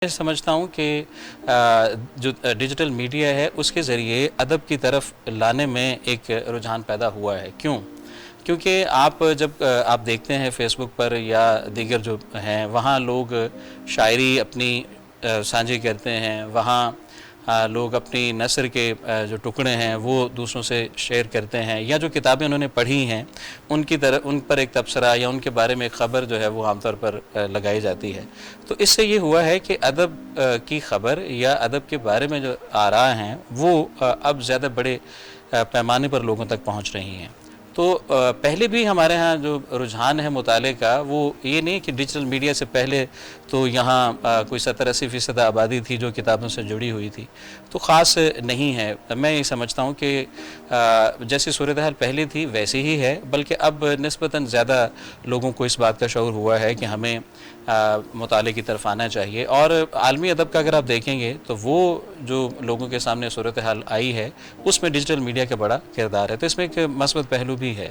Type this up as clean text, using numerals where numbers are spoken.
میں سمجھتا ہوں کہ جو ڈیجیٹل میڈیا ہے اس کے ذریعے ادب کی طرف لانے میں ایک رجحان پیدا ہوا ہے۔ کیونکہ آپ جب آپ دیکھتے ہیں فیس بک پر یا دیگر جو ہیں وہاں لوگ شاعری اپنی سانجھی کرتے ہیں، وہاں لوگ اپنی نثر کے جو ٹکڑے ہیں وہ دوسروں سے شیئر کرتے ہیں، یا جو کتابیں انہوں نے پڑھی ہیں ان پر ایک تبصرہ یا ان کے بارے میں ایک خبر جو ہے وہ عام طور پر لگائی جاتی ہے۔ تو اس سے یہ ہوا ہے کہ ادب کی خبر یا ادب کے بارے میں جو آراء ہیں وہ اب زیادہ بڑے پیمانے پر لوگوں تک پہنچ رہی ہیں۔ تو پہلے بھی ہمارے ہاں جو رجحان ہے مطالعے کا وہ یہ نہیں کہ ڈیجیٹل میڈیا سے پہلے تو یہاں کوئی 70-80% آبادی تھی جو کتابوں سے جڑی ہوئی تھی، تو خاص نہیں ہے۔ میں یہ سمجھتا ہوں کہ جیسی صورتحال پہلے تھی ویسی ہی ہے، بلکہ اب نسبتاً زیادہ لوگوں کو اس بات کا شعور ہوا ہے کہ ہمیں مطالعے کی طرف آنا چاہیے۔ اور عالمی ادب کا اگر آپ دیکھیں گے تو وہ جو لوگوں کے سامنے صورتحال آئی ہے اس میں ڈیجیٹل میڈیا کا بڑا کردار ہے، تو اس میں ایک مثبت پہلو بھی ہے۔